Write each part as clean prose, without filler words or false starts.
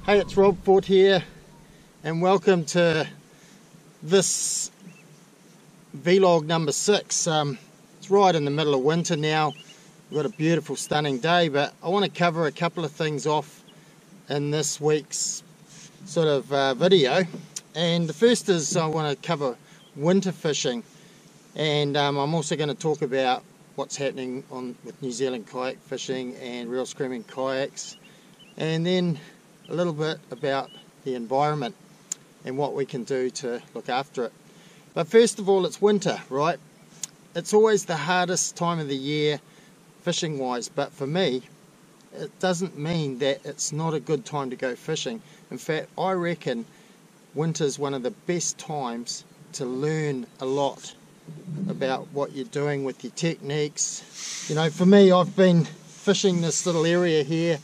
Hey, it's Rob Ford here, and welcome to this vlog number 6. It's right in the middle of winter now. We've got a beautiful, stunning day, but I want to cover a couple of things off in this week's sort of video. And the first is I want to cover winter fishing, and I'm also going to talk about what's happening with New Zealand kayak fishing and reel screaming kayaks, and then a little bit about the environment and what we can do to look after it. But first of all, it's winter, right? It's always the hardest time of the year fishing wise, but for me it doesn't mean that it's not a good time to go fishing. In fact, I reckon winter's one of the best times to learn a lot about what you're doing with your techniques. You know, for me, I've been fishing this little area here.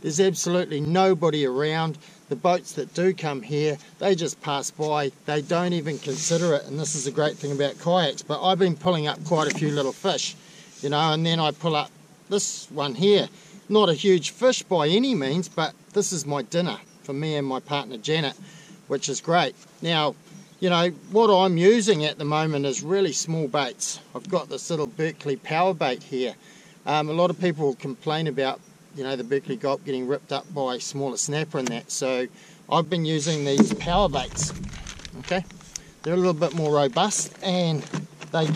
There's absolutely nobody around. The boats that do come here, they just pass by. They don't even consider it, and this is a great thing about kayaks. But I've been pulling up quite a few little fish, you know, and then I pull up this one here. Not a huge fish by any means, but this is my dinner for me and my partner Janet, which is great. Now, you know, what I'm using at the moment is really small baits. I've got this little Berkeley power bait here. A lot of people complain about, you know, the Berkeley gulp getting ripped up by smaller snapper and that, so I've been using these power baits. Okay, they're a little bit more robust, and they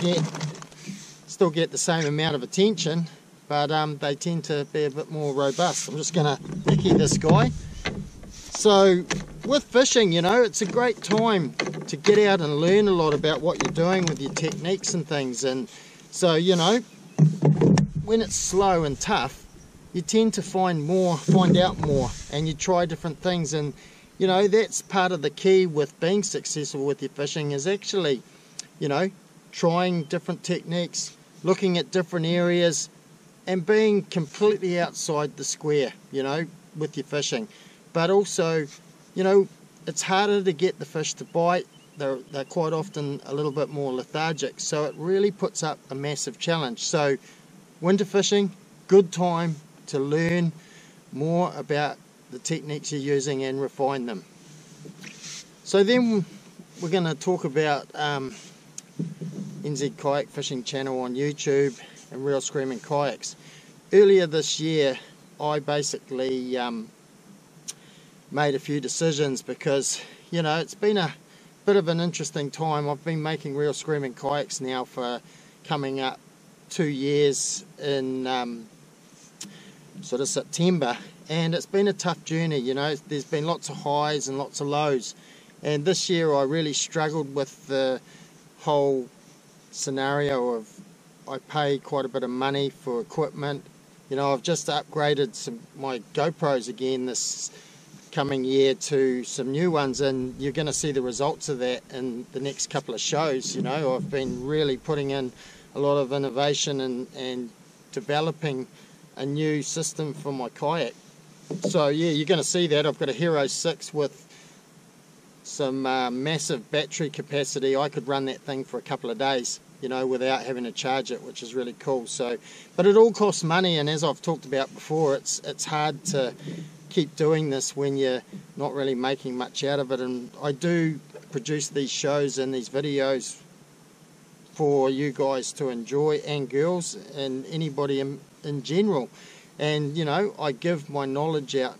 still get the same amount of attention, but they tend to be a bit more robust. I'm just going to picky this guy. So with fishing, you know, it's a great time to get out and learn a lot about what you're doing with your techniques and things. And so, you know, when it's slow and tough, you tend to find out more, and you try different things. And you know, that's part of the key with being successful with your fishing, is actually, you know, trying different techniques, looking at different areas, and being completely outside the square, you know, with your fishing. But also, you know, it's harder to get the fish to bite. They're quite often a little bit more lethargic, so it really puts up a massive challenge. So winter fishing, good time to learn more about the techniques you're using and refine them. So then we're going to talk about NZ Kayak Fishing Channel on YouTube and Reel Screaming Kayaks. Earlier this year I basically made a few decisions because, you know, it's been a bit of an interesting time. I've been making Reel Screaming Kayaks now for coming up 2 years in sort of September, and it's been a tough journey. You know, there's been lots of highs and lots of lows, and this year I really struggled with the whole scenario of I pay quite a bit of money for equipment. You know, I've just upgraded my GoPros again this coming year to some new ones, and you're going to see the results of that in the next couple of shows. You know, I've been really putting in a lot of innovation and developing a new system for my kayak. So yeah, you're going to see that. I've got a Hero 6 with some massive battery capacity. I could run that thing for a couple of days, you know, without having to charge it, which is really cool. So, but it all costs money, and as I've talked about before, it's hard to keep doing this when you're not really making much out of it. And I do produce these shows and these videos for you guys to enjoy, and girls, and anybody in general. And you know, I give my knowledge out.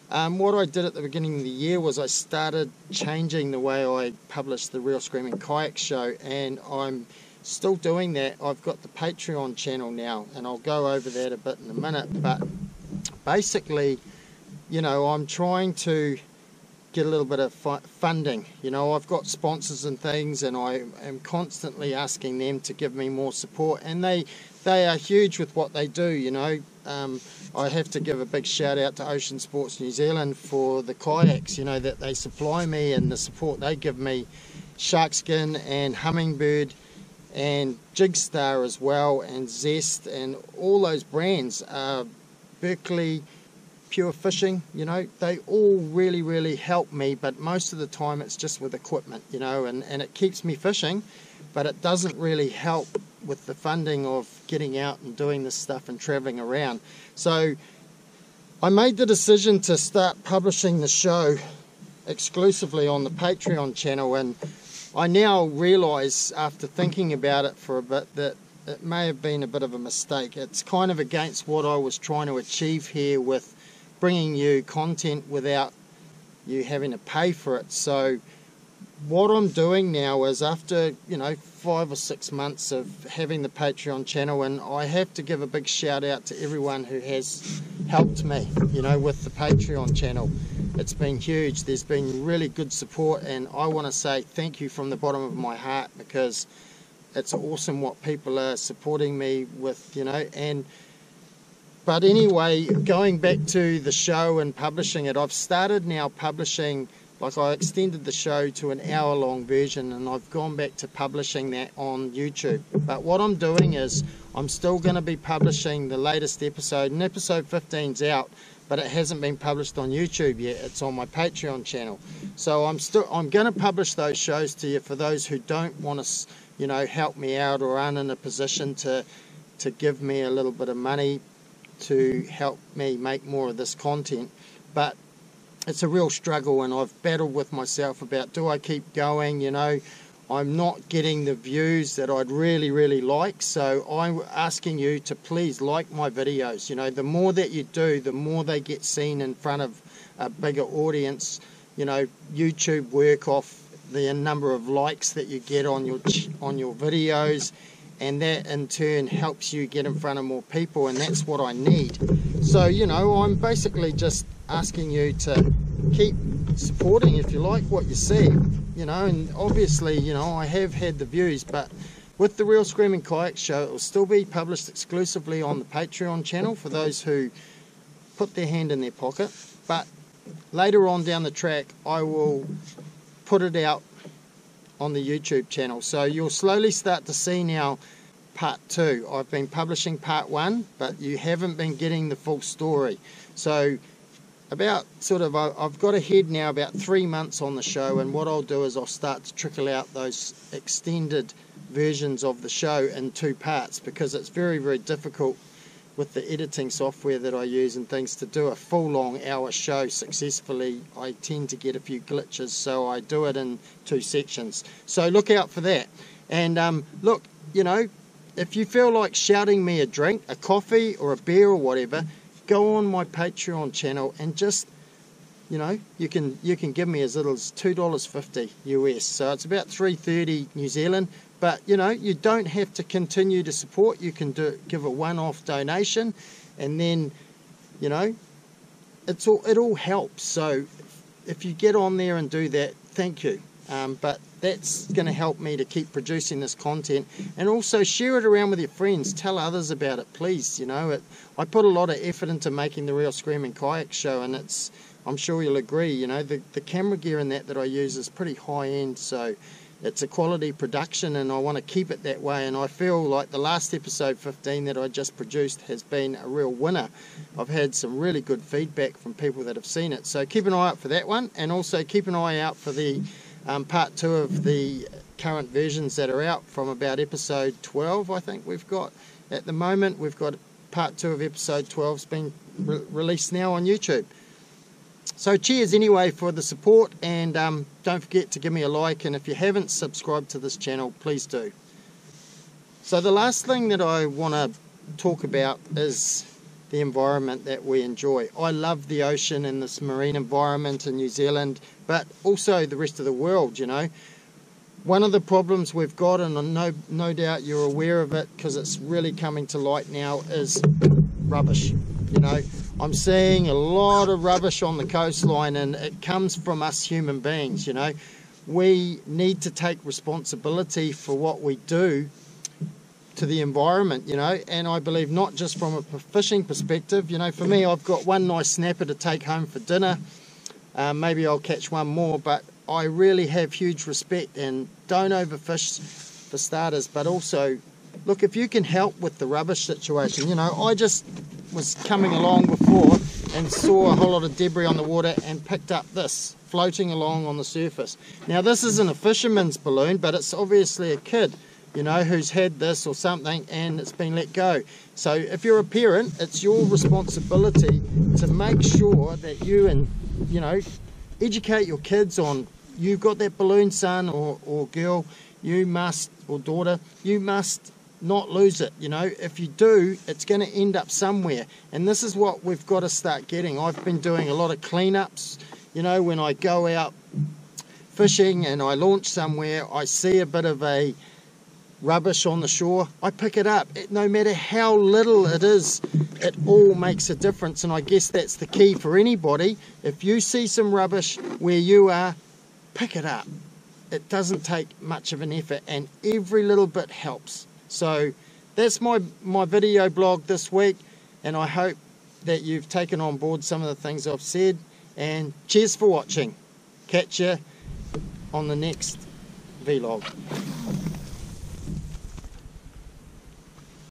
What I did at the beginning of the year was I started changing the way I published the Reel Screaming Kayak show, and I'm still doing that. I've got the Patreon channel now, and I'll go over that a bit in a minute. But basically, you know, I'm trying to get a little bit of funding. You know, I've got sponsors and things, and I am constantly asking them to give me more support, and they are huge with what they do. You know, I have to give a big shout out to Ocean Sports New Zealand for the kayaks, you know, that they supply me and the support they give me. Sharkskin and Hummingbird and Jigstar as well, and Zest, and all those brands, Berkeley, Pure Fishing, you know, they all really help me. But most of the time it's just with equipment, you know, and it keeps me fishing, but it doesn't really help with the funding of getting out and doing this stuff and traveling around. So I made the decision to start publishing the show exclusively on the Patreon channel, and I now realise after thinking about it for a bit that it may have been a bit of a mistake. It's kind of against what I was trying to achieve here with bringing you content without you having to pay for it. So what I'm doing now is, after 5 or 6 months of having the Patreon channel, and I have to give a big shout out to everyone who has helped me with the Patreon channel. It's been huge. There's been really good support, and I want to say thank you from the bottom of my heart, because it's awesome what people are supporting me with, But anyway, going back to the show and publishing it, I've started now publishing, like I extended the show to an hour-long version, and I've gone back to publishing that on YouTube. But what I'm doing is, I'm still going to be publishing the latest episode, and episode 15's out, but it hasn't been published on YouTube yet. It's on my Patreon channel. So I'm going to publish those shows to you for those who don't want to, help me out or aren't in a position to give me a little bit of money to help me make more of this content. But it's a real struggle, and I've battled with myself about, do I keep going? I'm not getting the views that I'd really like, so I'm asking you to please like my videos. The more that you do, the more they get seen in front of a bigger audience. YouTube work off the number of likes that you get on your videos, and that in turn helps you get in front of more people, and that's what I need. So I'm basically just asking you to keep supporting if you like what you see, and obviously I have had the views, but with the Real Screaming Kayak show, it will still be published exclusively on the Patreon channel for those who put their hand in their pocket. But later on down the track, I will put it out on the YouTube channel, so you'll slowly start to see now part 2. I've been publishing part 1, but you haven't been getting the full story. So I've got ahead now about 3 months on the show, and what I'll do is I'll start to trickle out those extended versions of the show in 2 parts, because it's very difficult with the editing software that I use and things to do a full long hour show successfully. I tend to get a few glitches, so I do it in 2 sections. So look out for that. And look, if you feel like shouting me a drink, a coffee or a beer or whatever, go on my Patreon channel and just, you can give me as little as $2.50 US. So it's about $3.30 New Zealand. But you don't have to continue to support. You can give a one-off donation, and then it all helps. So if you get on there and do that, thank you. But that's going to help me to keep producing this content, and also share it around with your friends. Tell others about it, please. I put a lot of effort into making the Real Screaming Kayak show, and I'm sure you'll agree. The camera gear in that I use is pretty high end, so it's a quality production, and I want to keep it that way. And I feel like the last episode 15 that I just produced has been a real winner. I've had some really good feedback from people that have seen it, so keep an eye out for that one, and also keep an eye out for the part 2 of the current versions that are out from about episode 12. I think we've got at the moment, we've got part 2 of episode 12 has been released now on YouTube. So cheers anyway for the support, and don't forget to give me a like, and if you haven't subscribed to this channel, please do. So the last thing that I want to talk about is the environment that we enjoy. I love the ocean and this marine environment in New Zealand, but also the rest of the world. One of the problems we've got, and no doubt you're aware of it because it's really coming to light now, is rubbish. I'm seeing a lot of rubbish on the coastline, and it comes from us human beings. We need to take responsibility for what we do to the environment, and I believe not just from a fishing perspective. For me, I've got one nice snapper to take home for dinner. Maybe I'll catch one more, but I really have huge respect, and don't overfish for starters, but also look, if you can help with the rubbish situation. I just was coming along before and saw a whole lot of debris on the water and picked up this floating along on the surface. Now this isn't a fisherman's balloon, but it's obviously a kid you know, who's had this or something and it's been let go. So if you're a parent, it's your responsibility to make sure that you educate your kids on, you've got that balloon, son or girl, you must, or daughter, you must not lose it. You know, if you do, it's going to end up somewhere, and this is what we've got to start getting. I've been doing a lot of cleanups. You know, when I go out fishing and I launch somewhere, I see a bit of a rubbish on the shore, I pick it up. No matter how little it is, it all makes a difference. And I guess that's the key for anybody. If you see some rubbish where you are, pick it up. It doesn't take much of an effort, and every little bit helps. So that's my video blog this week, and I hope that you've taken on board some of the things I've said, and cheers for watching. Catch you on the next vlog.